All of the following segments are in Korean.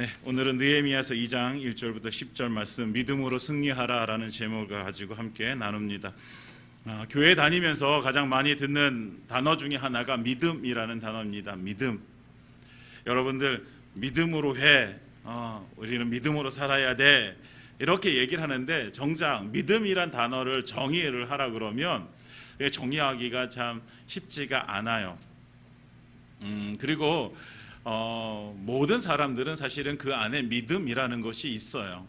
네, 오늘은 느헤미야서 2장 1절부터 10절 말씀 믿음으로 승리하라라는 제목을 가지고 함께 나눕니다. 교회 다니면서 가장 많이 듣는 단어 중에 하나가 믿음이라는 단어입니다. 믿음. 여러분들 믿음으로 해. 우리는 믿음으로 살아야 돼. 이렇게 얘기를 하는데 정작 믿음이란 단어를 정의를 하라 그러면 정의하기가 참 쉽지가 않아요. 그리고 모든 사람들은 사실은 그 안에 믿음이라는 것이 있어요.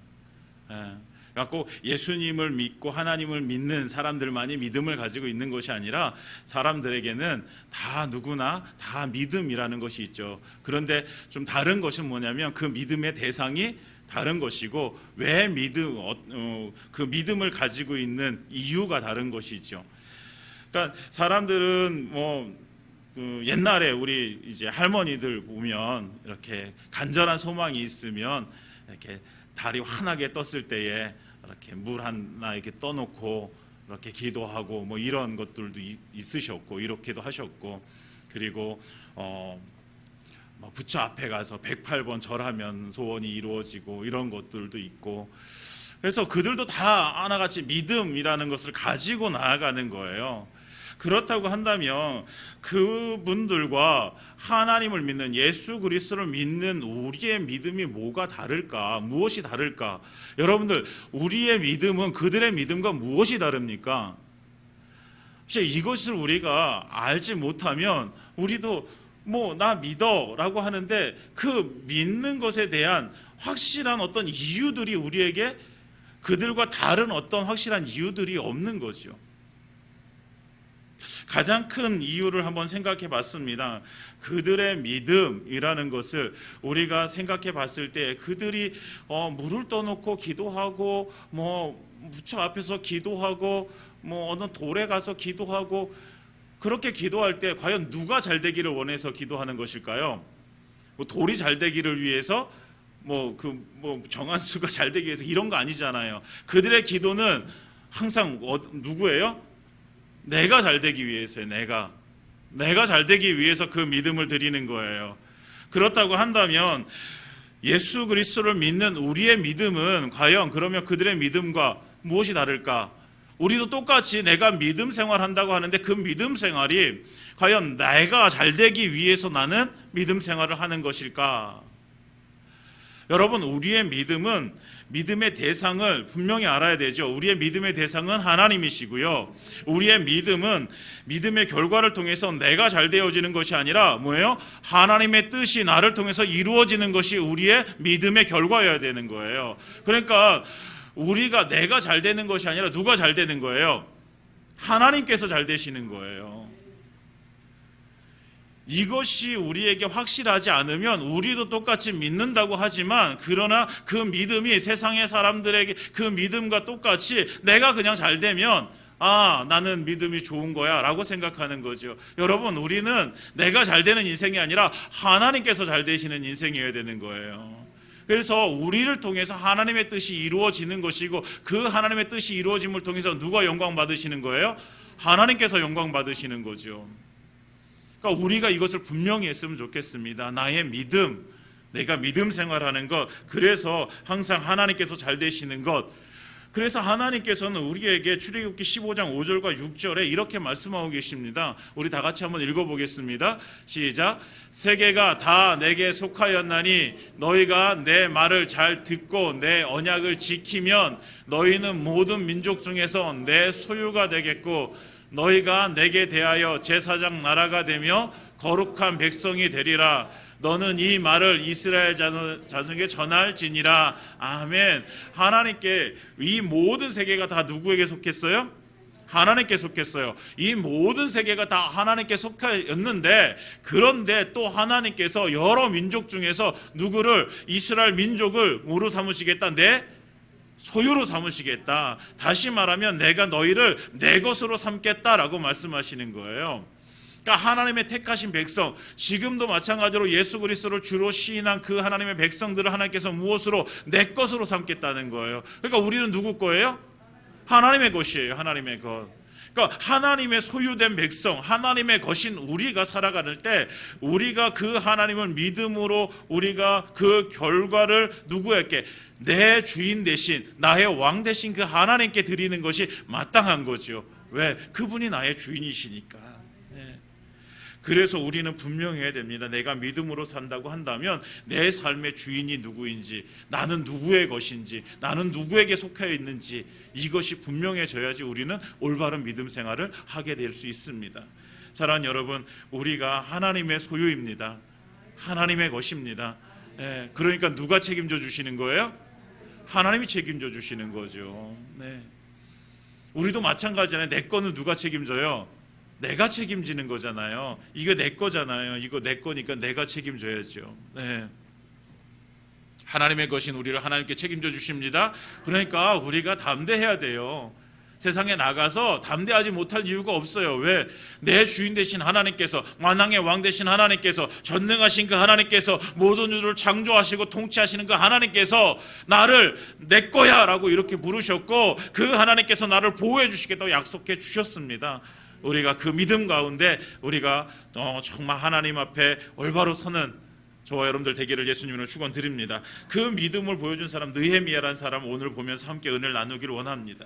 그래서 예수님을 믿고 하나님을 믿는 사람들만이 믿음을 가지고 있는 것이 아니라 사람들에게는 다 누구나 다 믿음이라는 것이 있죠. 그런데 좀 다른 것은 뭐냐면 그 믿음의 대상이 다른 것이고 왜 그 믿음을 가지고 있는 이유가 다른 것이죠. 그러니까 사람들은 옛날에 우리 이제 할머니들 보면 이렇게 간절한 소망이 있으면 이렇게 달이 환하게 떴을 때에 이렇게 물 하나 이렇게 떠놓고 이렇게 기도하고 이런 것들도 있으셨고 이렇게도 하셨고, 그리고 부처 앞에 가서 108번 절하면 소원이 이루어지고 이런 것들도 있고, 그래서 그들도 다 하나같이 믿음이라는 것을 가지고 나아가는 거예요. 그렇다고 한다면 그분들과 하나님을 믿는 예수 그리스도를 믿는 우리의 믿음이 뭐가 다를까? 무엇이 다를까? 여러분들, 우리의 믿음은 그들의 믿음과 무엇이 다릅니까? 이것을 우리가 알지 못하면 우리도 나 믿어 라고 하는데 그 믿는 것에 대한 확실한 어떤 이유들이 우리에게 그들과 다른 어떤 확실한 이유들이 없는 거죠. 가장 큰 이유를 한번 생각해 봤습니다. 그들의 믿음이라는 것을 우리가 생각해 봤을 때 그들이 물을 떠놓고 기도하고 부처 앞에서 기도하고 어느 돌에 가서 기도하고 그렇게 기도할 때 과연 누가 잘 되기를 원해서 기도하는 것일까요? 돌이 잘 되기를 위해서 정한수가 잘 되기 위해서 이런 거 아니잖아요. 그들의 기도는 항상 누구예요? 내가 잘 되기 위해서요. 내가 잘 되기 위해서 그 믿음을 드리는 거예요. 그렇다고 한다면 예수 그리스도를 믿는 우리의 믿음은 과연 그러면 그들의 믿음과 무엇이 다를까? 우리도 똑같이 내가 믿음 생활한다고 하는데 그 믿음 생활이 과연 내가 잘 되기 위해서 나는 믿음 생활을 하는 것일까? 여러분, 우리의 믿음은 믿음의 대상을 분명히 알아야 되죠. 우리의 믿음의 대상은 하나님이시고요. 우리의 믿음은 믿음의 결과를 통해서 내가 잘 되어지는 것이 아니라 뭐예요? 하나님의 뜻이 나를 통해서 이루어지는 것이 우리의 믿음의 결과여야 되는 거예요. 그러니까 우리가 내가 잘 되는 것이 아니라 누가 잘 되는 거예요? 하나님께서 잘 되시는 거예요. 이것이 우리에게 확실하지 않으면 우리도 똑같이 믿는다고 하지만 그러나 그 믿음이 세상의 사람들에게 그 믿음과 똑같이 내가 그냥 잘 되면 나는 믿음이 좋은 거야 라고 생각하는 거죠. 여러분, 우리는 내가 잘 되는 인생이 아니라 하나님께서 잘 되시는 인생이어야 되는 거예요. 그래서 우리를 통해서 하나님의 뜻이 이루어지는 것이고 그 하나님의 뜻이 이루어짐을 통해서 누가 영광 받으시는 거예요? 하나님께서 영광 받으시는 거죠. 그러니까 우리가 이것을 분명히 했으면 좋겠습니다. 나의 믿음, 내가 믿음 생활하는 것, 그래서 항상 하나님께서 잘 되시는 것. 그래서 하나님께서는 우리에게 출애굽기 15장 5절과 6절에 이렇게 말씀하고 계십니다. 우리 다 같이 한번 읽어보겠습니다. 시작. 세계가 다 내게 속하였나니 너희가 내 말을 잘 듣고 내 언약을 지키면 너희는 모든 민족 중에서 내 소유가 되겠고 너희가 내게 대하여 제사장 나라가 되며 거룩한 백성이 되리라. 너는 이 말을 이스라엘 자손에게 전할지니라. 아멘. 하나님께 이 모든 세계가 다 누구에게 속했어요? 하나님께 속했어요. 이 모든 세계가 다 하나님께 속하였는데 그런데 또 하나님께서 여러 민족 중에서 누구를 이스라엘 민족을 뭐로 삼으시겠다? 내 소유로 삼으시겠다. 다시 말하면 내가 너희를 내 것으로 삼겠다라고 말씀하시는 거예요. 그러니까 하나님의 택하신 백성, 지금도 마찬가지로 예수 그리스도를 주로 시인한 그 하나님의 백성들을 하나님께서 무엇으로? 내 것으로 삼겠다는 거예요. 그러니까 우리는 누구 거예요? 하나님의 것이에요. 하나님의 것. 그러니까 하나님의 소유된 백성, 하나님의 것인 우리가 살아가는 때 우리가 그 하나님을 믿음으로 우리가 그 결과를 누구에게, 내 주인 대신 나의 왕 대신 그 하나님께 드리는 것이 마땅한 거죠. 왜? 그분이 나의 주인이시니까. 그래서 우리는 분명해야 됩니다. 내가 믿음으로 산다고 한다면 내 삶의 주인이 누구인지, 나는 누구의 것인지, 나는 누구에게 속해 있는지 이것이 분명해져야지 우리는 올바른 믿음 생활을 하게 될 수 있습니다. 사랑하는 여러분, 우리가 하나님의 소유입니다. 하나님의 것입니다. 그러니까 누가 책임져 주시는 거예요? 하나님이 책임져 주시는 거죠. 우리도 마찬가지잖아요. 내 거는 누가 책임져요? 내가 책임지는 거잖아요. 이거 내 거잖아요. 이거 내 거니까 내가 책임져야죠. 하나님의 것인 우리를 하나님께 책임져 주십니다. 그러니까 우리가 담대해야 돼요. 세상에 나가서 담대하지 못할 이유가 없어요. 왜? 내 주인 되신 하나님께서, 만왕의 왕 되신 하나님께서, 전능하신 그 하나님께서, 모든 우주를 창조하시고 통치하시는 그 하나님께서 나를 내 거야 라고 이렇게 부르셨고, 그 하나님께서 나를 보호해 주시겠다고 약속해 주셨습니다. 우리가 그 믿음 가운데 우리가 정말 하나님 앞에 올바로 서는 저와 여러분들 되기를 예수님으로 축원드립니다. 그 믿음을 보여준 사람, 느헤미야라는 사람 오늘 보면서 함께 은혜를 나누기를 원합니다.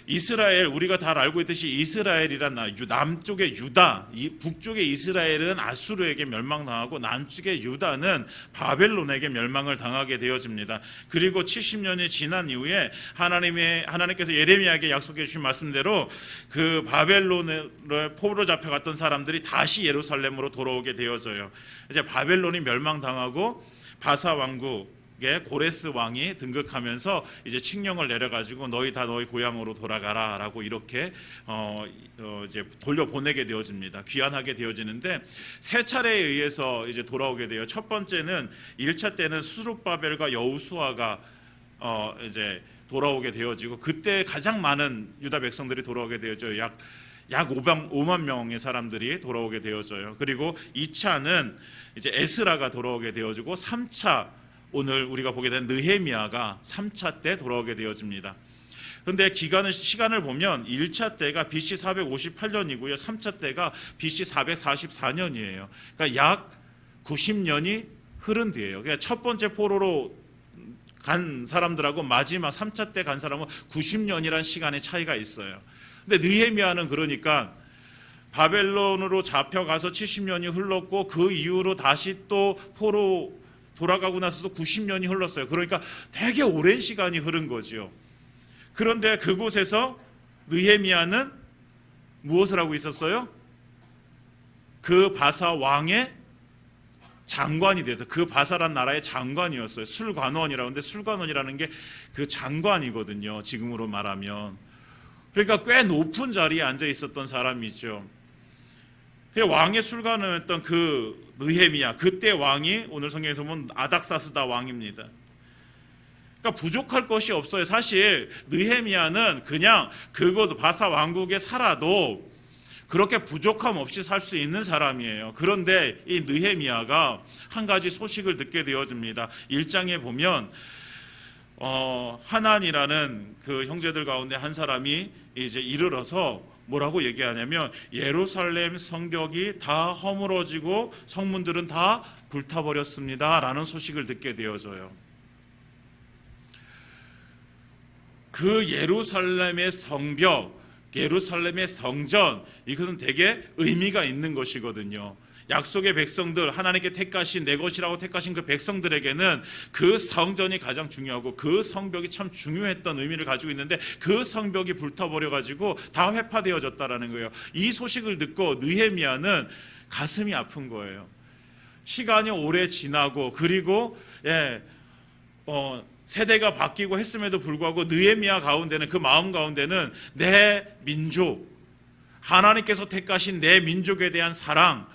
이스라엘, 우리가 다 알고 있듯이 이스라엘이란 남쪽의 유다, 북쪽의 이스라엘은 아수르에게 멸망당하고 남쪽의 유다는 바벨론에게 멸망을 당하게 되어집니다. 그리고 70년이 지난 이후에 하나님께서 예레미야에게 약속해 주신 말씀대로 그 바벨론의 포로로 잡혀갔던 사람들이 다시 예루살렘으로 돌아오게 되어져요. 이제 바벨론이 멸망당하고 바사 왕국 고레스 왕이 등극하면서 이제 칙령을 내려가지고 너희 다 너희 고향으로 돌아가라라고 이렇게 이제 돌려보내게 되어집니다. 귀환하게 되어지는데 세 차례에 의해서 이제 돌아오게 돼요. 첫 번째는 1차 때는 수룹바벨과 여호수아가 이제 돌아오게 되어지고 그때 가장 많은 유다 백성들이 돌아오게 되어져요. 약 5만 명의 사람들이 돌아오게 되어져요. 그리고 2차는 이제 에스라가 돌아오게 되어지고 3차 오늘 우리가 보게 된 느헤미야가 3차 때 돌아오게 되어집니다. 그런데 시간을 보면 1차 때가 BC 458년이고요. 3차 때가 BC 444년이에요. 그러니까 약 90년이 흐른 뒤에요. 그러니까 첫 번째 포로로 간 사람들하고 마지막 3차 때 간 사람은 90년이란 시간의 차이가 있어요. 근데 느헤미야는 그러니까 바벨론으로 잡혀가서 70년이 흘렀고 그 이후로 다시 또 포로 돌아가고 나서도 90년이 흘렀어요. 그러니까 되게 오랜 시간이 흐른 거죠. 그런데 그곳에서 느헤미야는 무엇을 하고 있었어요? 그 바사 왕의 장관이 돼서, 그 바사란 나라의 장관이었어요. 술관원이라고 하는데 술관원이라는 게 그 장관이거든요. 지금으로 말하면. 그러니까 꽤 높은 자리에 앉아 있었던 사람이죠. 왕의 술관원이었던 그 느헤미야, 그때 왕이 오늘 성경에서 보면 아닥사스다 왕입니다. 그러니까 부족할 것이 없어요. 사실 느헤미야는 그냥 그곳 바사 왕국에 살아도 그렇게 부족함 없이 살 수 있는 사람이에요. 그런데 이 느헤미야가 한 가지 소식을 듣게 되어집니다. 1장에 보면 하난이라는 그 형제들 가운데 한 사람이 이제 이르러서 뭐라고 얘기하냐면 예루살렘 성벽이 다 허물어지고 성문들은 다 불타버렸습니다 라는 소식을 듣게 되어져요. 그 예루살렘의 성벽, 예루살렘의 성전, 이것은 되게 의미가 있는 것이거든요. 약속의 백성들, 하나님께 택하신 내 것이라고 택하신 그 백성들에게는 그 성전이 가장 중요하고 그 성벽이 참 중요했던 의미를 가지고 있는데 그 성벽이 불타버려가지고 다 회파되어졌다라는 거예요. 이 소식을 듣고 느헤미야는 가슴이 아픈 거예요. 시간이 오래 지나고 그리고 세대가 바뀌고 했음에도 불구하고 느헤미야 가운데는, 그 마음 가운데는 내 민족, 하나님께서 택하신 내 민족에 대한 사랑,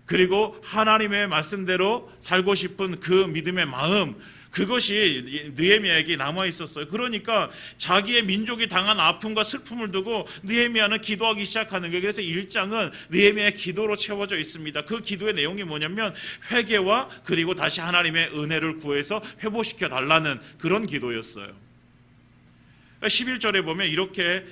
그리고 하나님의 말씀대로 살고 싶은 그 믿음의 마음, 그것이 느헤미야에게 남아 있었어요. 그러니까 자기의 민족이 당한 아픔과 슬픔을 두고 느헤미야는 기도하기 시작하는 거예요. 그래서 1장은 느헤미야의 기도로 채워져 있습니다. 그 기도의 내용이 뭐냐면 회개와 그리고 다시 하나님의 은혜를 구해서 회복시켜 달라는 그런 기도였어요. 11절에 보면 이렇게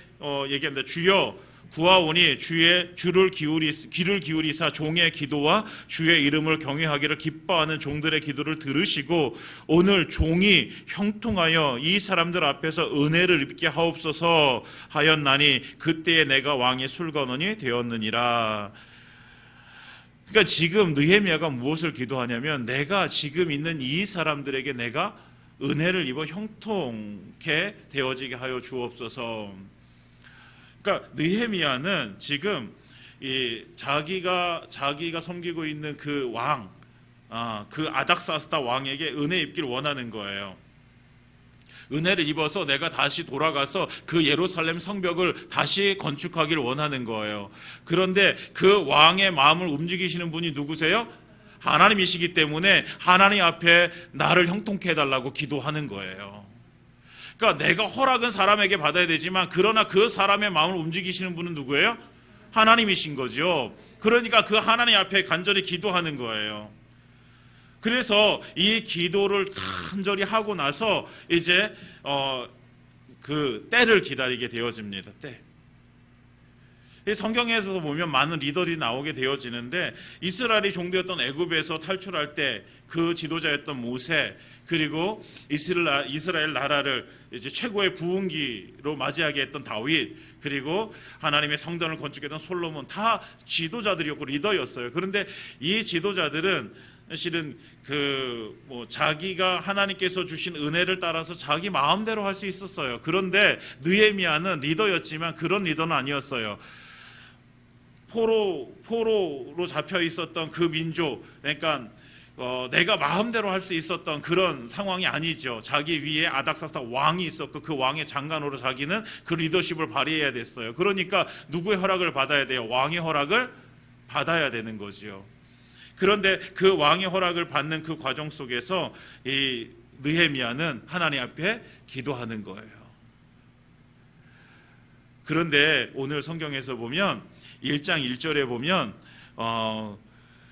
얘기합니다. 주여 구하오니 귀를 기울이사 종의 기도와 주의 이름을 경외하기를 기뻐하는 종들의 기도를 들으시고 오늘 종이 형통하여 이 사람들 앞에서 은혜를 입게 하옵소서 하였나니 그때에 내가 왕의 술건원이 되었느니라. 그러니까 지금 느헤미야가 무엇을 기도하냐면 내가 지금 있는 이 사람들에게 내가 은혜를 입어 형통케 되어지게 하여 주옵소서. 그러니까 느헤미야는 지금 자기가 섬기고 있는 그 왕, 그 아닥사스다 왕에게 은혜 입기를 원하는 거예요. 은혜를 입어서 내가 다시 돌아가서 그 예루살렘 성벽을 다시 건축하기를 원하는 거예요. 그런데 그 왕의 마음을 움직이시는 분이 누구세요? 하나님이시기 때문에 하나님 앞에 나를 형통케 해달라고 기도하는 거예요. 그러니까 내가 허락은 사람에게 받아야 되지만 그러나 그 사람의 마음을 움직이시는 분은 누구예요? 하나님이신 거죠. 그러니까 그 하나님 앞에 간절히 기도하는 거예요. 그래서 이 기도를 간절히 하고 나서 이제 그 때를 기다리게 되어집니다. 때. 성경에서 보면 많은 리더들이 나오게 되어지는데 이스라엘이 종되었던 애굽에서 탈출할 때 그 지도자였던 모세 그리고 이스라엘 나라를 이제 최고의 부흥기로 맞이하게 했던 다윗 그리고 하나님의 성전을 건축했던 솔로몬 다 지도자들이었고 리더였어요. 그런데 이 지도자들은 사실은 자기가 하나님께서 주신 은혜를 따라서 자기 마음대로 할 수 있었어요. 그런데 느헤미야는 리더였지만 그런 리더는 아니었어요. 포로로 잡혀 있었던 그 민족, 그러니까 내가 마음대로 할 수 있었던 그런 상황이 아니죠. 자기 위에 아닥사스다 왕이 있었고 그 왕의 장관으로 자기는 그 리더십을 발휘해야 됐어요. 그러니까 누구의 허락을 받아야 돼요? 왕의 허락을 받아야 되는 거죠. 그런데 그 왕의 허락을 받는 그 과정 속에서 이 느헤미야는 하나님 앞에 기도하는 거예요. 그런데 오늘 성경에서 보면 1장 1절에 보면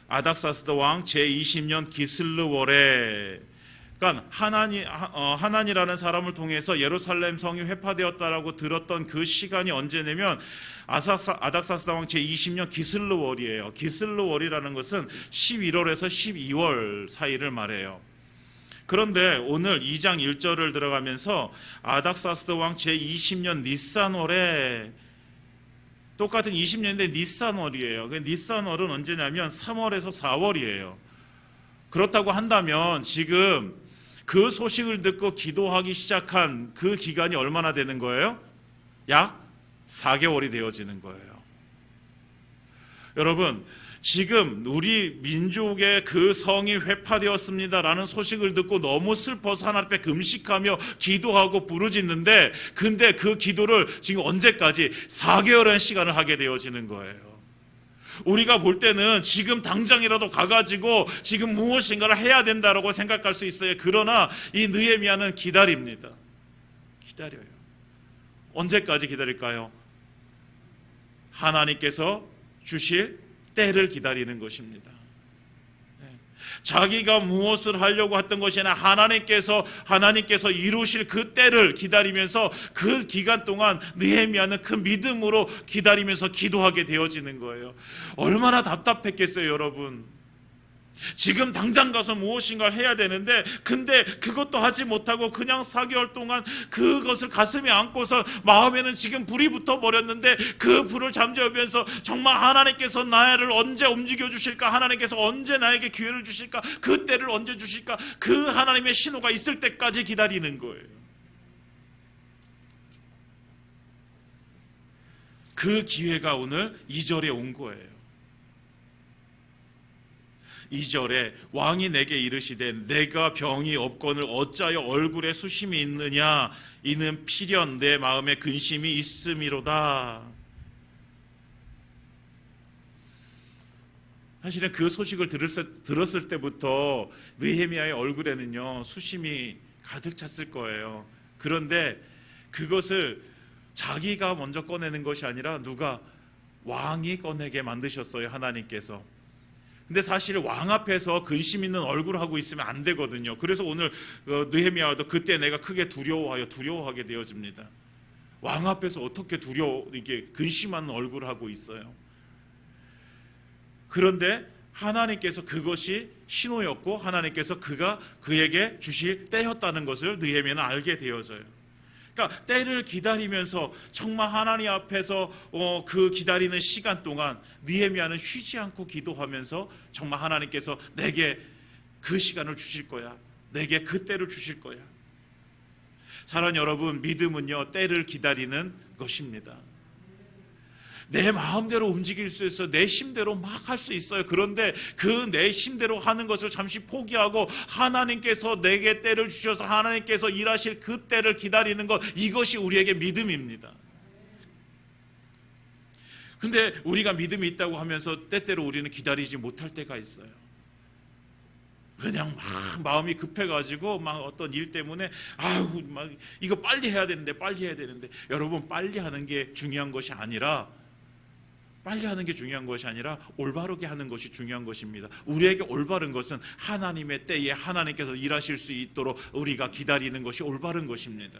아닥사스다 왕 제20년 기슬르월에 그러니까 하난이라는 사람을 통해서 예루살렘 성이 회파되었다라고 들었던 그 시간이 언제냐면 아닥사스다 왕 제20년 기슬르월이에요. 기슬르월이라는 것은 11월에서 12월 사이를 말해요. 그런데 오늘 2장 1절을 들어가면서 아닥사스다 왕 제20년 니산월에 똑같은 20년대 니산월이에요. 니산월은 언제냐면 3월에서 4월이에요. 그렇다고 한다면 지금 그 소식을 듣고 기도하기 시작한 그 기간이 얼마나 되는 거예요? 약 4개월이 되어지는 거예요. 여러분, 지금 우리 민족의 그 성이 회파되었습니다라는 소식을 듣고 너무 슬퍼서 하나님 앞에 금식하며 기도하고 부르짖는데 근데 그 기도를 지금 언제까지 4개월의 시간을 하게 되어지는 거예요. 우리가 볼 때는 지금 당장이라도 가가지고 지금 무엇인가를 해야 된다라고 생각할 수 있어요. 그러나 이 느헤미야는 기다립니다. 기다려요. 언제까지 기다릴까요? 하나님께서 주실 때를 기다리는 것입니다. 자기가 무엇을 하려고 했던 것이 아니라 하나님께서 이루실 그 때를 기다리면서 그 기간 동안 느헤미야는 그 믿음으로 기다리면서 기도하게 되어지는 거예요. 얼마나 답답했겠어요, 여러분. 지금 당장 가서 무엇인가를 해야 되는데 근데 그것도 하지 못하고 그냥 4개월 동안 그것을 가슴에 안고서 마음에는 지금 불이 붙어 버렸는데 그 불을 잠재우면서 정말 하나님께서 나를 언제 움직여 주실까, 하나님께서 언제 나에게 기회를 주실까, 그 때를 언제 주실까, 그 하나님의 신호가 있을 때까지 기다리는 거예요. 그 기회가 오늘 2절에 온 거예요. 2절에 왕이 내게 이르시되 내가 병이 없거늘 어찌하여 얼굴에 수심이 있느냐, 이는 필연 내 마음에 근심이 있음이로다. 사실은 그 소식을 들었을 때부터 느헤미야의 얼굴에는요 수심이 가득 찼을 거예요. 그런데 그것을 자기가 먼저 꺼내는 것이 아니라 누가? 왕이 꺼내게 만드셨어요, 하나님께서. 근데 사실 왕 앞에서 근심 있는 얼굴을 하고 있으면 안 되거든요. 그래서 오늘 느헤미야도 그때 내가 크게 두려워하게 되어집니다. 왕 앞에서 어떻게 이게 근심하는 얼굴을 하고 있어요. 그런데 하나님께서 그것이 신호였고 하나님께서 그에게 주실 때였다는 것을 느헤미야는 알게 되어져요. 그러니까 때를 기다리면서 정말 하나님 앞에서 그 기다리는 시간 동안 느헤미야는 쉬지 않고 기도하면서 정말 하나님께서 내게 그 시간을 주실 거야, 내게 그 때를 주실 거야. 사랑하는 여러분, 믿음은요 때를 기다리는 것입니다. 내 마음대로 움직일 수 있어요. 내 힘대로 막 할 수 있어요. 그런데 그 내 힘대로 하는 것을 잠시 포기하고 하나님께서 내게 때를 주셔서 하나님께서 일하실 그 때를 기다리는 것, 이것이 우리에게 믿음입니다. 근데 우리가 믿음이 있다고 하면서 때때로 우리는 기다리지 못할 때가 있어요. 그냥 막 마음이 급해가지고 막 어떤 일 때문에 막 이거 빨리 해야 되는데 여러분, 빨리 하는 게 중요한 것이 아니라 올바르게 하는 것이 중요한 것입니다. 우리에게 올바른 것은 하나님의 때에 하나님께서 일하실 수 있도록 우리가 기다리는 것이 올바른 것입니다.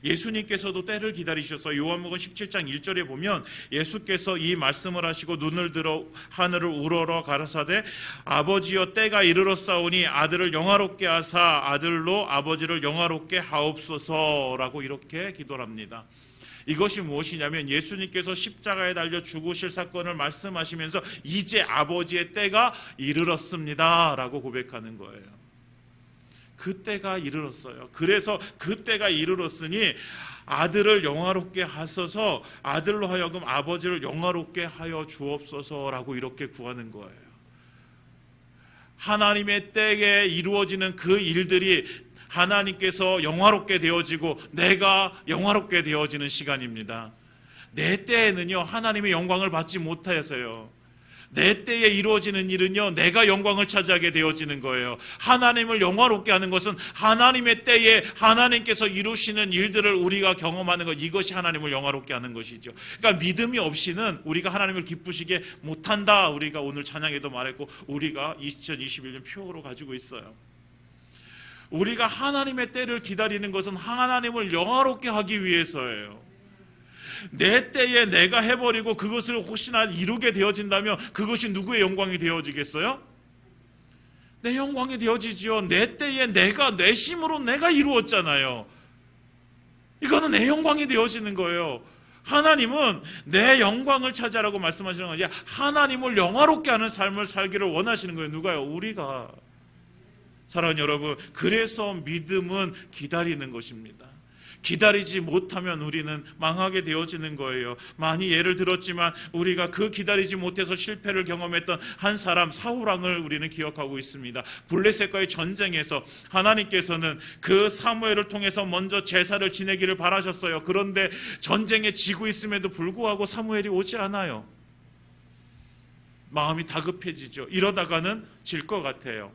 예수님께서도 때를 기다리셔서 요한복음 17장 1절에 보면 예수께서 이 말씀을 하시고 눈을 들어 하늘을 우러러 가라사대 아버지여 때가 이르렀사오니 아들을 영화롭게 하사 아들로 아버지를 영화롭게 하옵소서라고 이렇게 기도를 합니다. 이것이 무엇이냐면 예수님께서 십자가에 달려 죽으실 사건을 말씀하시면서 이제 아버지의 때가 이르렀습니다 라고 고백하는 거예요. 그 때가 이르렀어요. 그래서 그 때가 이르렀으니 아들을 영화롭게 하소서, 아들로 하여금 아버지를 영화롭게 하여 주옵소서라고 이렇게 구하는 거예요. 하나님의 때에 이루어지는 그 일들이 하나님께서 영화롭게 되어지고 내가 영화롭게 되어지는 시간입니다. 내 때에는요 하나님의 영광을 받지 못해서요, 내 때에 이루어지는 일은요 내가 영광을 차지하게 되어지는 거예요. 하나님을 영화롭게 하는 것은 하나님의 때에 하나님께서 이루시는 일들을 우리가 경험하는 것, 이것이 하나님을 영화롭게 하는 것이죠. 그러니까 믿음이 없이는 우리가 하나님을 기쁘시게 못한다. 우리가 오늘 찬양에도 말했고 우리가 2021년 표어로 가지고 있어요. 우리가 하나님의 때를 기다리는 것은 하나님을 영화롭게 하기 위해서예요. 내 때에 내가 해버리고 그것을 혹시나 이루게 되어진다면 그것이 누구의 영광이 되어지겠어요? 내 영광이 되어지죠. 내 때에 내가 내 힘으로 내가 이루었잖아요. 이거는 내 영광이 되어지는 거예요. 하나님은 내 영광을 차지하라고 말씀하시는 건 아니라 하나님을 영화롭게 하는 삶을 살기를 원하시는 거예요. 누가요? 우리가. 사랑하는 여러분, 그래서 믿음은 기다리는 것입니다. 기다리지 못하면 우리는 망하게 되어지는 거예요. 많이 예를 들었지만 우리가 그 기다리지 못해서 실패를 경험했던 한 사람 사울왕을 우리는 기억하고 있습니다. 블레셋과의 전쟁에서 하나님께서는 그 사무엘을 통해서 먼저 제사를 지내기를 바라셨어요. 그런데 전쟁에 지고 있음에도 불구하고 사무엘이 오지 않아요. 마음이 다급해지죠. 이러다가는 질 것 같아요.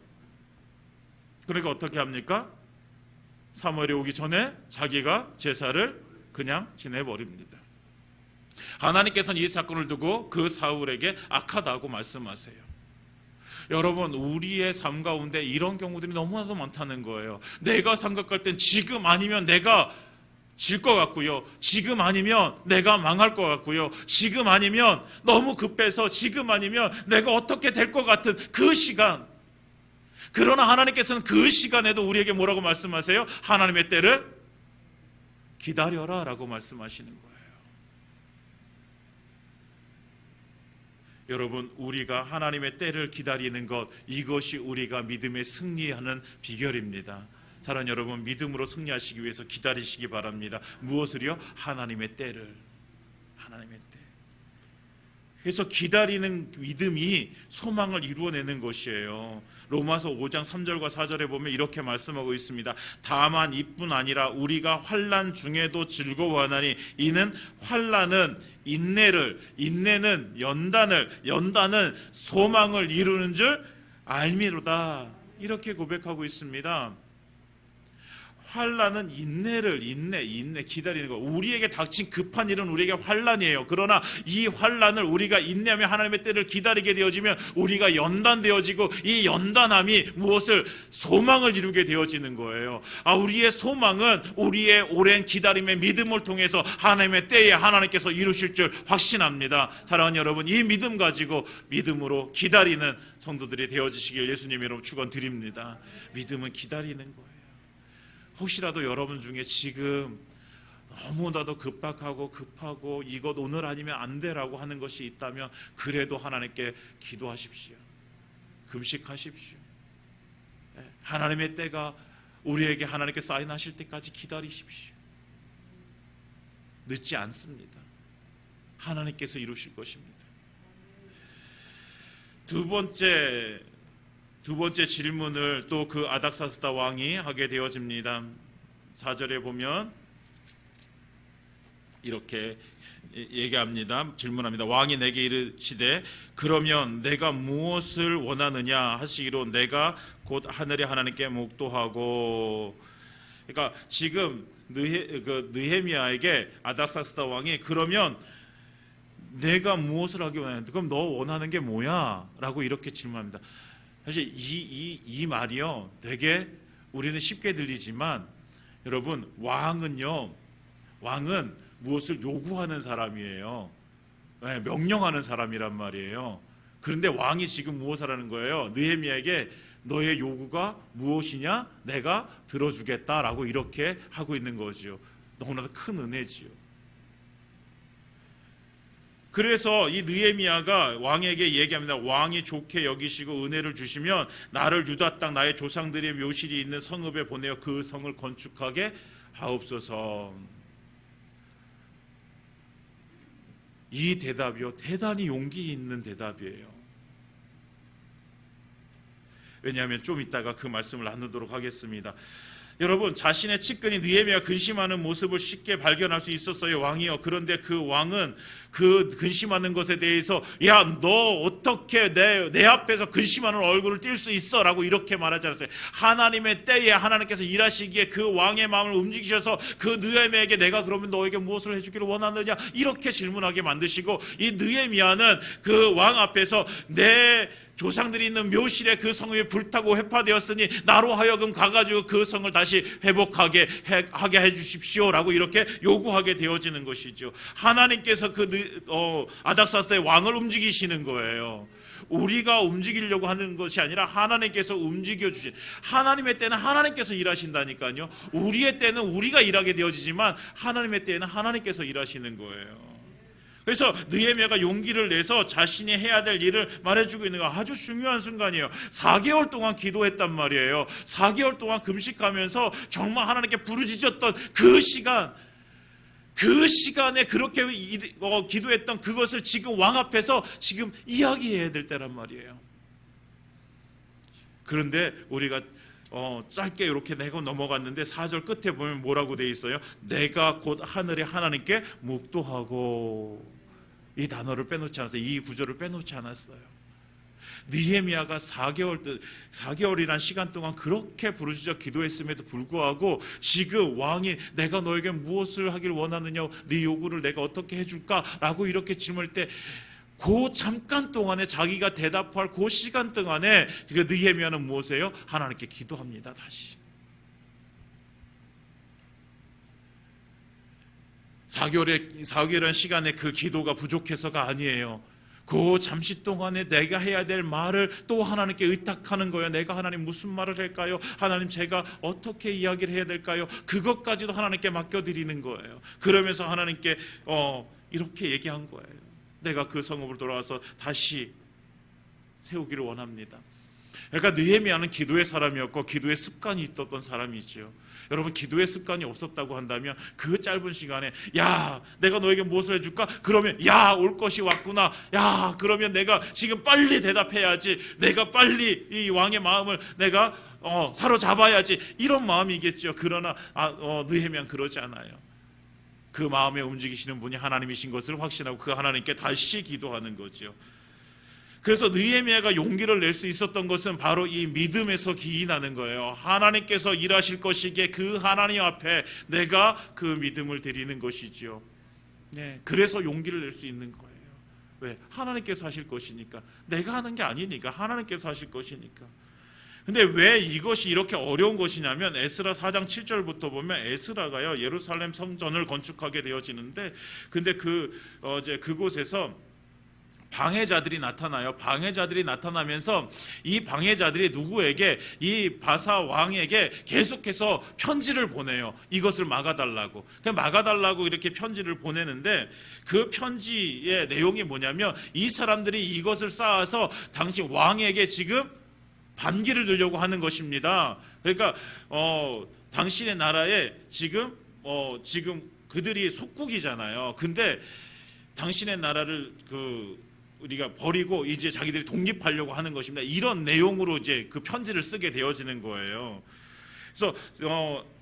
그러니까 어떻게 합니까? 사무엘이 오기 전에 자기가 제사를 그냥 지내버립니다. 하나님께서는 이 사건을 두고 그 사울에게 악하다고 말씀하세요. 여러분, 우리의 삶 가운데 이런 경우들이 너무나도 많다는 거예요. 내가 생각할 땐 지금 아니면 내가 질 것 같고요, 지금 아니면 내가 망할 것 같고요, 지금 아니면 너무 급해서 지금 아니면 내가 어떻게 될 것 같은 그 시간. 그러나 하나님께서는 그 시간에도 우리에게 뭐라고 말씀하세요? 하나님의 때를 기다려라 라고 말씀하시는 거예요. 여러분, 우리가 하나님의 때를 기다리는 것, 이것이 우리가 믿음에 승리하는 비결입니다. 사랑하는 여러분, 믿음으로 승리하시기 위해서 기다리시기 바랍니다. 무엇을요? 하나님의 때를. 하나님의 때. 그래서 기다리는 믿음이 소망을 이루어내는 것이에요. 로마서 5장 3절과 4절에 보면 이렇게 말씀하고 있습니다. 다만 이뿐 아니라 우리가 환난 중에도 즐거워하나니 이는 환난은 인내를, 인내는 연단을, 연단은 소망을 이루는 줄 알미로다. 이렇게 고백하고 있습니다. 환난은 인내 기다리는 거. 우리에게 닥친 급한 일은 우리에게 환난이에요. 그러나 이 환난을 우리가 인내하며 하나님의 때를 기다리게 되어지면 우리가 연단되어지고, 이 연단함이 무엇을 소망을 이루게 되어지는 거예요. 우리의 소망은 우리의 오랜 기다림의 믿음을 통해서 하나님의 때에 하나님께서 이루실 줄 확신합니다. 사랑하는 여러분, 이 믿음 가지고 믿음으로 기다리는 성도들이 되어지시길 예수님 이름으로 축원드립니다. 믿음은 기다리는 거예요. 혹시라도 여러분 중에 지금 너무나도 급하고 이것 오늘 아니면 안 돼라고 하는 것이 있다면 그래도 하나님께 기도하십시오. 금식하십시오. 하나님의 때가 우리에게 하나님께 사인하실 때까지 기다리십시오. 늦지 않습니다. 하나님께서 이루실 것입니다. 두 번째 질문을 또 그 아닥사스다 왕이 하게 되어집니다. 4절에 보면 이렇게 얘기합니다. 질문합니다. 왕이 내게 이르시되 그러면 내가 무엇을 원하느냐 하시기로 내가 곧 하늘의 하나님께 묵도하고. 그러니까 지금 느헤미야에게 아닥사스다 왕이 그러면 내가 무엇을 하기 원하는데, 그럼 너 원하는 게 뭐야? 라고 이렇게 질문합니다. 사실 이 말이요, 되게 우리는 쉽게 들리지만 여러분, 왕은 무엇을 요구하는 사람이에요. 명령하는 사람이란 말이에요. 그런데 왕이 지금 무엇을 하는 거예요? 느헤미야에게 너의 요구가 무엇이냐? 내가 들어주겠다라고 이렇게 하고 있는 거죠. 너무나도 큰 은혜지요. 그래서 이 느헤미야가 왕에게 얘기합니다. 왕이 좋게 여기시고 은혜를 주시면 나를 유다 땅 나의 조상들의 묘실이 있는 성읍에 보내어 그 성을 건축하게 하옵소서. 이 대답이요, 대단히 용기 있는 대답이에요. 왜냐하면 좀 이따가 그 말씀을 나누도록 하겠습니다. 여러분, 자신의 측근이 느헤미야가 근심하는 모습을 쉽게 발견할 수 있었어요. 왕이요. 그런데 그 왕은 그 근심하는 것에 대해서 야, 너 어떻게 내 앞에서 근심하는 얼굴을 띌 수 있어? 라고 이렇게 말하지 않았어요. 하나님의 때에 하나님께서 일하시기에 그 왕의 마음을 움직이셔서 그 느헤미야에게 내가 그러면 너에게 무엇을 해주기를 원하느냐? 이렇게 질문하게 만드시고, 이 느헤미야는 그 왕 앞에서 내 조상들이 있는 묘실에 그 성읍이 불타고 회파되었으니 나로 하여금 가가지고 그 성을 다시 회복하게 하게 해주십시오 라고 이렇게 요구하게 되어지는 것이죠. 하나님께서 아닥사스다의 왕을 움직이시는 거예요. 우리가 움직이려고 하는 것이 아니라 하나님께서 움직여 주신, 하나님의 때는 하나님께서 일하신다니까요. 우리의 때는 우리가 일하게 되어지지만 하나님의 때에는 하나님께서 일하시는 거예요. 그래서 느헤미야가 용기를 내서 자신이 해야 될 일을 말해주고 있는 거 아주 중요한 순간이에요. 4개월 동안 기도했단 말이에요. 4개월 동안 금식하면서 정말 하나님께 부르짖었던 그 시간에 그렇게 기도했던 그것을 지금 왕 앞에서 지금 이야기해야 될 때란 말이에요. 그런데 우리가 짧게 이렇게 내고 넘어갔는데 4절 끝에 보면 뭐라고 돼 있어요? 내가 곧 하늘의 하나님께 묵도하고. 이 단어를 빼놓지 않았어요. 이 구절을 빼놓지 않았어요. 느헤미야가 4개월이란 시간 동안 그렇게 부르짖어 기도했음에도 불구하고 지금 왕이 내가 너에게 무엇을 하길 원하느냐, 네 요구를 내가 어떻게 해줄까? 라고 이렇게 질문할 때 그 잠깐 동안에 자기가 대답할 그 시간 동안에 느헤미야는 무엇이에요? 하나님께 기도합니다. 다시 4개월의 시간에 그 기도가 부족해서가 아니에요. 그 잠시 동안에 내가 해야 될 말을 또 하나님께 의탁하는 거예요. 내가 하나님 무슨 말을 할까요? 하나님 제가 어떻게 이야기를 해야 될까요? 그것까지도 하나님께 맡겨드리는 거예요. 그러면서 하나님께 이렇게 얘기한 거예요. 내가 그 성읍으로 돌아와서 다시 세우기를 원합니다. 그러니까 느헤미야는 기도의 사람이었고 기도의 습관이 있었던 사람이죠. 여러분, 기도의 습관이 없었다고 한다면 그 짧은 시간에 야, 내가 너에게 무엇을 해줄까? 그러면 야, 올 것이 왔구나. 야, 그러면 내가 지금 빨리 대답해야지. 내가 빨리 이 왕의 마음을 내가 사로잡아야지. 이런 마음이겠죠. 그러나 느헤미야는 그러지 않아요. 그 마음에 움직이시는 분이 하나님이신 것을 확신하고 그 하나님께 다시 기도하는 거죠. 그래서 느헤미야가 용기를 낼 수 있었던 것은 바로 이 믿음에서 기인하는 거예요. 하나님께서 일하실 것이기에 그 하나님 앞에 내가 그 믿음을 드리는 것이지요. 네, 그래서 용기를 낼 수 있는 거예요. 왜? 하나님께서 하실 것이니까. 내가 하는 게 아니니까. 하나님께서 하실 것이니까. 근데 왜 이것이 이렇게 어려운 것이냐면 에스라 4장 7절부터 보면 에스라가요 예루살렘 성전을 건축하게 되어지는데, 근데 그곳에서 방해자들이 나타나요. 방해자들이 나타나면서 이 방해자들이 누구에게, 이 바사 왕에게 계속해서 편지를 보내요. 이것을 막아달라고. 그냥 막아달라고 이렇게 편지를 보내는데, 그 편지의 내용이 뭐냐면 이 사람들이 이것을 쌓아서 당신 왕에게 지금 반기를 들려고 하는 것입니다. 그러니까 당신의 나라에 지금 그들이 속국이잖아요. 근데 당신의 나라를 우리가 버리고 이제 자기들이 독립하려고 하는 것입니다. 이런 내용으로 이제 그 편지를 쓰게 되어지는 거예요. 그래서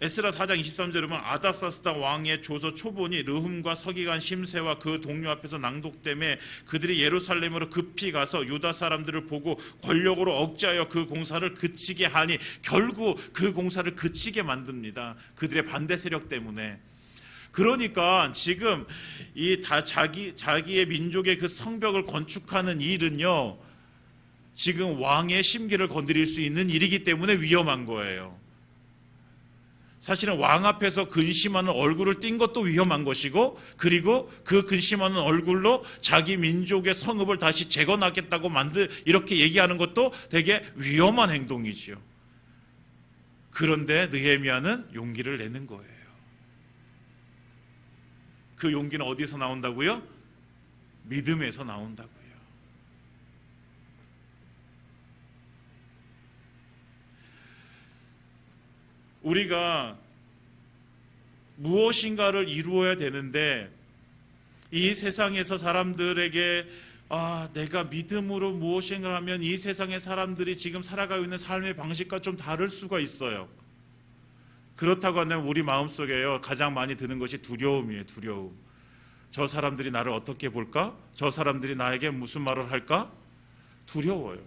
에스라 4장 23절에 보면 아닥사스다 왕의 조서 초본이 르훔과 서기관 심세와 그 동료 앞에서 낭독됨에 그들이 예루살렘으로 급히 가서 유다 사람들을 보고 권력으로 억제하여 그 공사를 그치게 하니, 결국 그 공사를 그치게 만듭니다. 그들의 반대 세력 때문에. 그러니까 지금 자기의 민족의 그 성벽을 건축하는 일은요, 지금 왕의 심기를 건드릴 수 있는 일이기 때문에 위험한 거예요. 사실은 왕 앞에서 근심하는 얼굴을 띈 것도 위험한 것이고, 그리고 그 근심하는 얼굴로 자기 민족의 성읍을 다시 재건하겠다고 이렇게 얘기하는 것도 되게 위험한 행동이지요. 그런데 느헤미야는 용기를 내는 거예요. 그 용기는 어디서 나온다고요? 믿음에서 나온다고요. 우리가 무엇인가를 이루어야 되는데, 이 세상에서 사람들에게 내가 믿음으로 무엇인가를 하면 이 세상의 사람들이 지금 살아가고 있는 삶의 방식과 좀 다를 수가 있어요. 그렇다고 한다면 우리 마음속에요 가장 많이 드는 것이 두려움이에요. 두려움. 저 사람들이 나를 어떻게 볼까? 저 사람들이 나에게 무슨 말을 할까? 두려워요.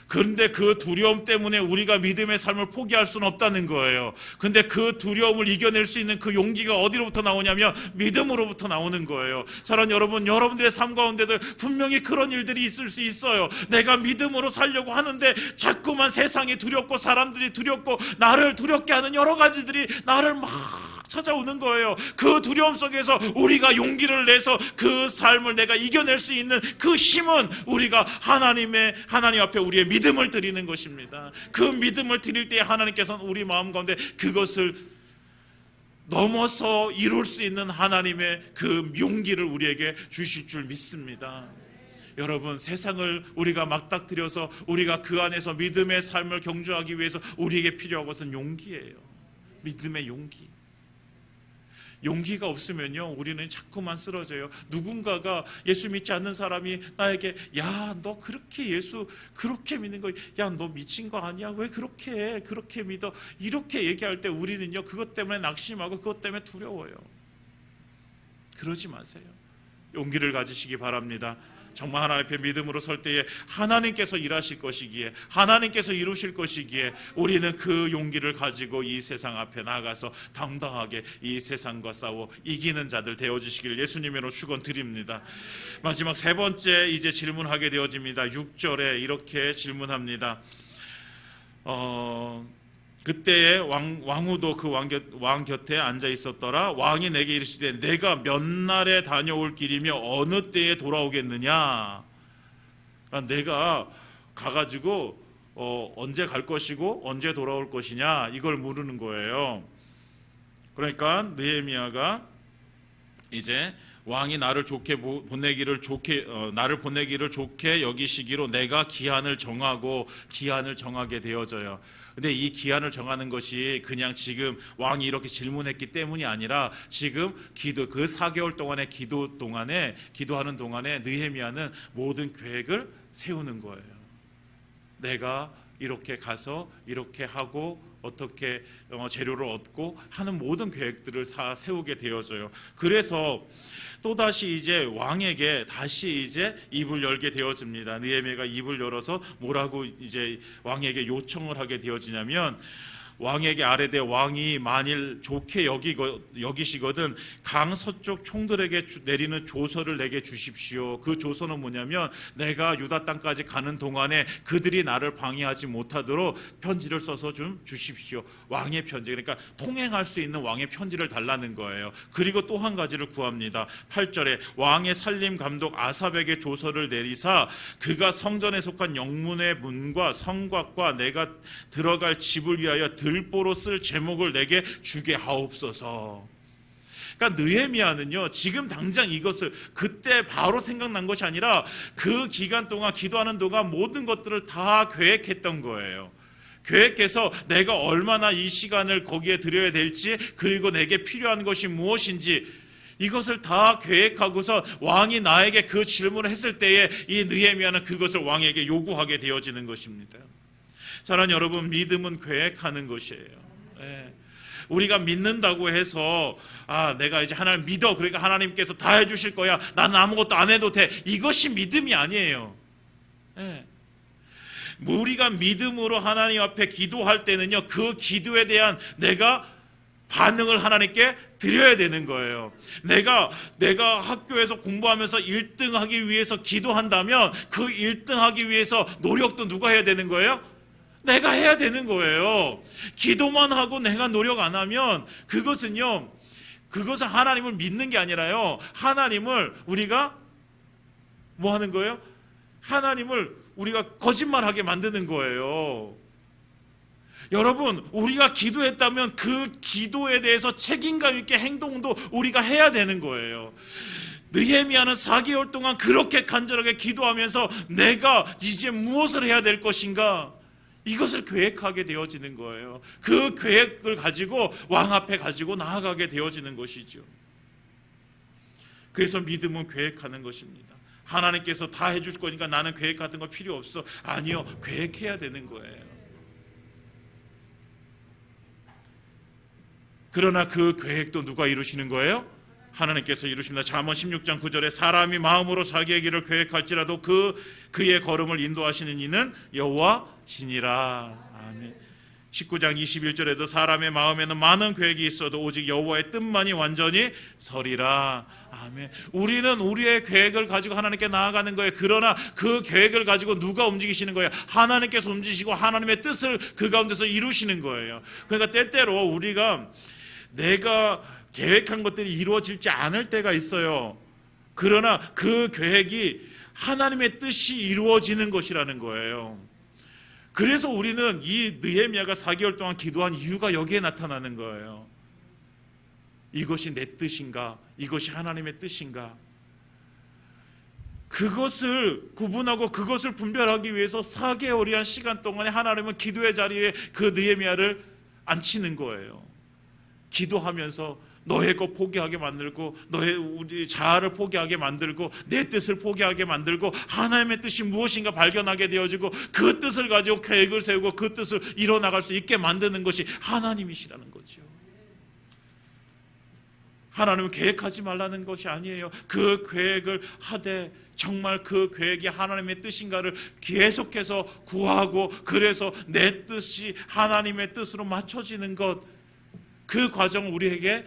그런데 그 두려움 때문에 우리가 믿음의 삶을 포기할 수는 없다는 거예요. 근데 그 두려움을 이겨낼 수 있는 그 용기가 어디로부터 나오냐면 믿음으로부터 나오는 거예요. 사랑하는 여러분, 여러분들의 삶 가운데도 분명히 그런 일들이 있을 수 있어요. 내가 믿음으로 살려고 하는데 자꾸만 세상이 두렵고 사람들이 두렵고 나를 두렵게 하는 여러 가지들이 나를 막 찾아오는 거예요. 그 두려움 속에서 우리가 용기를 내서 그 삶을 내가 이겨낼 수 있는 그 힘은 우리가 하나님 앞에 우리의 믿음을 드리는 것입니다. 그 믿음을 드릴 때 하나님께서는 우리 마음 가운데 그것을 넘어서 이룰 수 있는 하나님의 그 용기를 우리에게 주실 줄 믿습니다. 여러분, 세상을 우리가 맞닥뜨려서 우리가 그 안에서 믿음의 삶을 경주하기 위해서 우리에게 필요한 것은 용기예요. 믿음의 용기. 용기가 없으면요 우리는 자꾸만 쓰러져요. 누군가가 예수 믿지 않는 사람이 나에게 야, 너 그렇게 예수 그렇게 믿는 거, 야, 너 미친 거 아니야? 왜 그렇게 믿어? 이렇게 얘기할 때 우리는요 그것 때문에 낙심하고 그것 때문에 두려워요. 그러지 마세요. 용기를 가지시기 바랍니다. 정말 하나님 앞에 믿음으로 설 때에 하나님께서 일하실 것이기에, 하나님께서 이루실 것이기에 우리는 그 용기를 가지고 이 세상 앞에 나가서 당당하게 이 세상과 싸워 이기는 자들 되어주시길 예수님으로 축원드립니다. 마지막 세 번째 이제 질문하게 되어집니다. 6절에 이렇게 질문합니다. 그때에 왕후도 그 왕 곁에 앉아 있었더라. 왕이 내게 이르시되 내가 몇 날에 다녀올 길이며 어느 때에 돌아오겠느냐. 그러니까 내가 가가지고 언제 갈 것이고 언제 돌아올 것이냐 이걸 물으는 거예요. 그러니까 느헤미야가 이제 왕이 나를 보내기를 좋게 여기시기로 내가 기한을 정하게 되어져요. 근데 이 기한을 정하는 것이 그냥 지금 왕이 이렇게 질문했기 때문이 아니라 지금 그 4개월 동안의 기도하는 동안에 느헤미야는 모든 계획을 세우는 거예요. 내가 이렇게 가서 이렇게 하고 어떻게 재료를 얻고 하는 모든 계획들을 세우게 되어져요. 그래서 또다시 이제 왕에게 다시 이제 입을 열게 되어집니다. 느헤미야가 입을 열어서 뭐라고 이제 왕에게 요청을 하게 되어지냐면, 왕에게 아뢰되 왕이 만일 좋게 여기시거든 강 서쪽 총들에게 내리는 조서를 내게 주십시오. 그 조서는 뭐냐면, 내가 유다 땅까지 가는 동안에 그들이 나를 방해하지 못하도록 편지를 써서 좀 주십시오. 왕의 편지, 그러니까 통행할 수 있는 왕의 편지를 달라는 거예요. 그리고 또 한 가지를 구합니다. 8절에 왕의 살림 감독 아삽에게 조서를 내리사 그가 성전에 속한 영문의 문과 성곽과 내가 들어갈 집을 위하여 들보로 쓸 제목을 내게 주게 하옵소서. 그러니까 느헤미야는요, 지금 당장 이것을 그때 바로 생각난 것이 아니라 그 기간 동안 기도하는 동안 모든 것들을 다 계획했던 거예요. 계획해서 내가 얼마나 이 시간을 거기에 들여야 될지, 그리고 내게 필요한 것이 무엇인지, 이것을 다 계획하고서 왕이 나에게 그 질문을 했을 때에 이 느헤미야는 그것을 왕에게 요구하게 되어지는 것입니다. 사랑하는 여러분, 믿음은 계획하는 것이에요. 우리가 믿는다고 해서 내가 이제 하나님 믿어, 그러니까 하나님께서 다 해주실 거야, 나는 아무것도 안 해도 돼, 이것이 믿음이 아니에요. 우리가 믿음으로 하나님 앞에 기도할 때는요, 그 기도에 대한 내가 반응을 하나님께 드려야 되는 거예요. 내가 학교에서 공부하면서 1등 하기 위해서 기도한다면 그 1등 하기 위해서 노력도 누가 해야 되는 거예요? 내가 해야 되는 거예요. 기도만 하고 내가 노력 안 하면 그것은 하나님을 믿는 게 아니라요, 하나님을 우리가 뭐 하는 거예요? 하나님을 우리가 거짓말하게 만드는 거예요. 여러분, 우리가 기도했다면 그 기도에 대해서 책임감 있게 행동도 우리가 해야 되는 거예요. 느헤미야는 4개월 동안 그렇게 간절하게 기도하면서 내가 이제 무엇을 해야 될 것인가, 이것을 계획하게 되어지는 거예요. 그 계획을 가지고 왕 앞에 가지고 나아가게 되어지는 것이죠. 그래서 믿음은 계획하는 것입니다. 하나님께서 다 해줄 거니까 나는 계획 같은 거 필요 없어. 아니요, 계획해야 되는 거예요. 그러나 그 계획도 누가 이루시는 거예요? 하나님께서 이루십니다. 잠언 16장 9절에 사람이 마음으로 자기의 길을 계획할지라도 그의 걸음을 인도하시는 이는 여호와시니라. 아멘. 19장 21절에도 사람의 마음에는 많은 계획이 있어도 오직 여호와의 뜻만이 완전히 서리라. 아멘. 우리는 우리의 계획을 가지고 하나님께 나아가는 거예요. 그러나 그 계획을 가지고 누가 움직이시는 거예요? 하나님께서 움직이시고 하나님의 뜻을 그 가운데서 이루시는 거예요. 그러니까 때때로 우리가 내가 계획한 것들이 이루어질지 않을 때가 있어요. 그러나 그 계획이 하나님의 뜻이 이루어지는 것이라는 거예요. 그래서 우리는 이 느헤미야가 4개월 동안 기도한 이유가 여기에 나타나는 거예요. 이것이 내 뜻인가? 이것이 하나님의 뜻인가? 그것을 구분하고 그것을 분별하기 위해서 4개월이란 시간 동안에 하나님은 기도의 자리에 그 느헤미야를 앉히는 거예요. 기도하면서 너의 것 포기하게 만들고, 우리 자아를 포기하게 만들고, 내 뜻을 포기하게 만들고, 하나님의 뜻이 무엇인가 발견하게 되어지고, 그 뜻을 가지고 계획을 세우고 그 뜻을 이뤄나갈 수 있게 만드는 것이 하나님이시라는 거죠. 하나님은 계획하지 말라는 것이 아니에요. 그 계획을 하되 정말 그 계획이 하나님의 뜻인가를 계속해서 구하고, 그래서 내 뜻이 하나님의 뜻으로 맞춰지는 것, 그 과정을 우리에게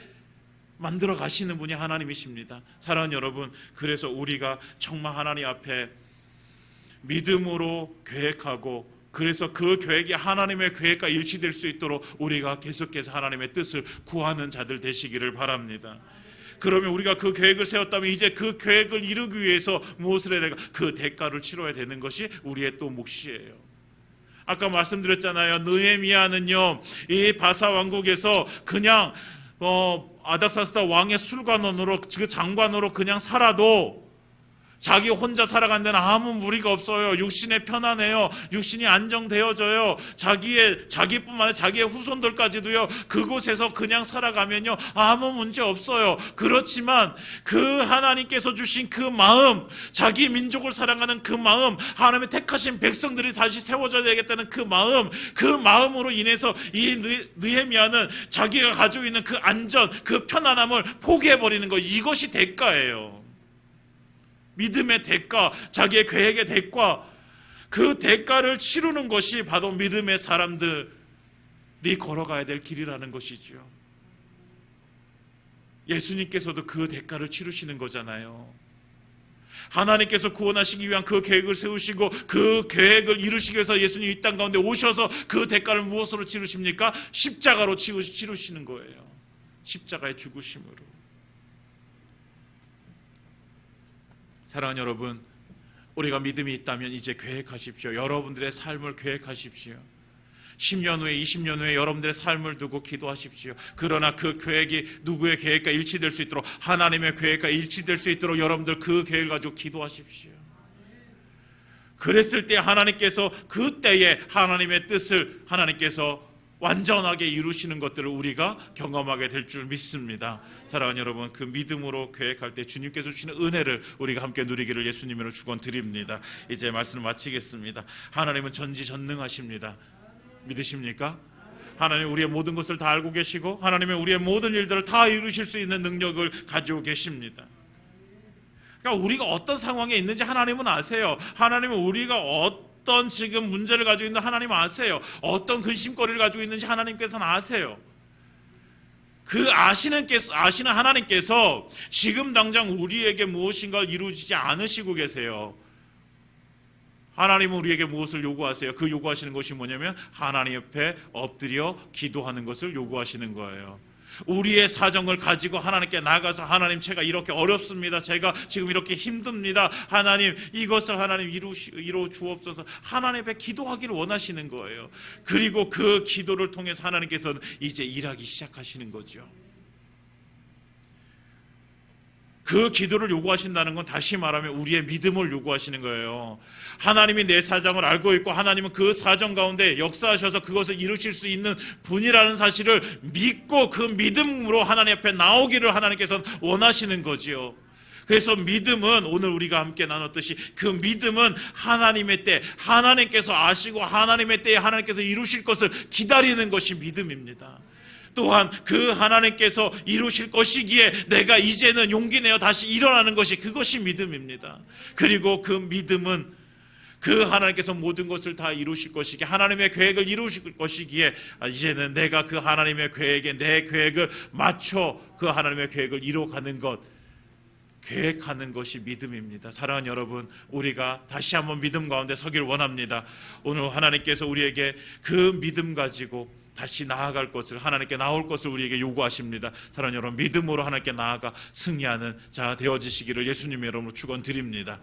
만들어 가시는 분이 하나님이십니다. 사랑하는 여러분, 그래서 우리가 정말 하나님 앞에 믿음으로 계획하고, 그래서 그 계획이 하나님의 계획과 일치될 수 있도록 우리가 계속해서 하나님의 뜻을 구하는 자들 되시기를 바랍니다. 그러면 우리가 그 계획을 세웠다면 이제 그 계획을 이루기 위해서 무엇을 해야 될까? 그 대가를 치러야 되는 것이 우리의 또 몫이에요. 아까 말씀드렸잖아요. 느헤미야는요, 이 바사 왕국에서 그냥 아닥사스다 왕의 술관원으로, 그 장관으로 그냥 살아도 자기 혼자 살아가는 데는 아무 무리가 없어요. 육신에 편안해요. 육신이 안정되어져요. 자기뿐만 아니라 자기의 후손들까지도요, 그곳에서 그냥 살아가면요, 아무 문제 없어요. 그렇지만 그 하나님께서 주신 그 마음, 자기 민족을 사랑하는 그 마음, 하나님의 택하신 백성들이 다시 세워져야 되겠다는 그 마음으로 인해서 이 느헤미야는 자기가 가지고 있는 그 안전, 그 편안함을 포기해버리는 거, 이것이 대가예요. 믿음의 대가, 자기의 계획의 대가, 그 대가를 치르는 것이 바로 믿음의 사람들이 걸어가야 될 길이라는 것이죠. 예수님께서도 그 대가를 치르시는 거잖아요. 하나님께서 구원하시기 위한 그 계획을 세우시고 그 계획을 이루시기 위해서 예수님이 이 땅 가운데 오셔서 그 대가를 무엇으로 치르십니까? 십자가로 치르시는 거예요. 십자가의 죽으심으로. 사랑하는 여러분, 우리가 믿음이 있다면 이제 계획하십시오. 여러분들의 삶을 계획하십시오. 10년 후에, 20년 후에 여러분들의 삶을 두고 기도하십시오. 그러나 그 계획이 누구의 계획과 일치될 수 있도록, 하나님의 계획과 일치될 수 있도록 여러분들 그 계획을 가지고 기도하십시오. 그랬을 때 하나님께서 그때에 하나님의 뜻을 하나님께서 완전하게 이루시는 것들을 우리가 경험하게 될 줄 믿습니다. 사랑하는 여러분, 그 믿음으로 계획할 때 주님께서 주시는 은혜를 우리가 함께 누리기를 예수님으로 축원드립니다. 이제 말씀을 마치겠습니다. 하나님은 전지전능하십니다. 믿으십니까? 하나님 우리의 모든 것을 다 알고 계시고 하나님은 우리의 모든 일들을 다 이루실 수 있는 능력을 가지고 계십니다. 그러니까 우리가 어떤 상황에 있는지 하나님은 아세요. 하나님은 우리가 어떤 지금 문제를 가지고 있는 하나님은 아세요. 어떤 근심거리를 가지고 있는지 하나님께서는 아세요. 그 아시는 하나님께서 지금 당장 우리에게 무엇인가를 이루지 않으시고 계세요. 하나님은 우리에게 무엇을 요구하세요? 그 요구하시는 것이 뭐냐면 하나님 옆에 엎드려 기도하는 것을 요구하시는 거예요. 우리의 사정을 가지고 하나님께 나가서 하나님 제가 이렇게 어렵습니다. 제가 지금 이렇게 힘듭니다. 하나님 이것을 하나님 이루어 주옵소서. 하나님 앞에 기도하기를 원하시는 거예요. 그리고 그 기도를 통해서 하나님께서는 이제 일하기 시작하시는 거죠. 그 기도를 요구하신다는 건 다시 말하면 우리의 믿음을 요구하시는 거예요. 하나님이 내 사정을 알고 있고 하나님은 그 사정 가운데 역사하셔서 그것을 이루실 수 있는 분이라는 사실을 믿고 그 믿음으로 하나님 앞에 나오기를 하나님께서는 원하시는 거지요. 그래서 믿음은 오늘 우리가 함께 나눴듯이 그 믿음은 하나님의 때, 하나님께서 아시고 하나님의 때에 하나님께서 이루실 것을 기다리는 것이 믿음입니다. 또한 그 하나님께서 이루실 것이기에 내가 이제는 용기 내어 다시 일어나는 것이 그것이 믿음입니다. 그리고 그 믿음은 그 하나님께서 모든 것을 다 이루실 것이기에 하나님의 계획을 이루실 것이기에 이제는 내가 그 하나님의 계획에 내 계획을 맞춰 그 하나님의 계획을 이루어가는 것, 계획하는 것이 믿음입니다. 사랑하는 여러분, 우리가 다시 한번 믿음 가운데 서기를 원합니다. 오늘 하나님께서 우리에게 그 믿음 가지고 다시 나아갈 것을, 하나님께 나올 것을 우리에게 요구하십니다. 사랑하는 여러분, 믿음으로 하나님께 나아가 승리하는 자 되어지시기를 예수님의 이름으로 축원드립니다.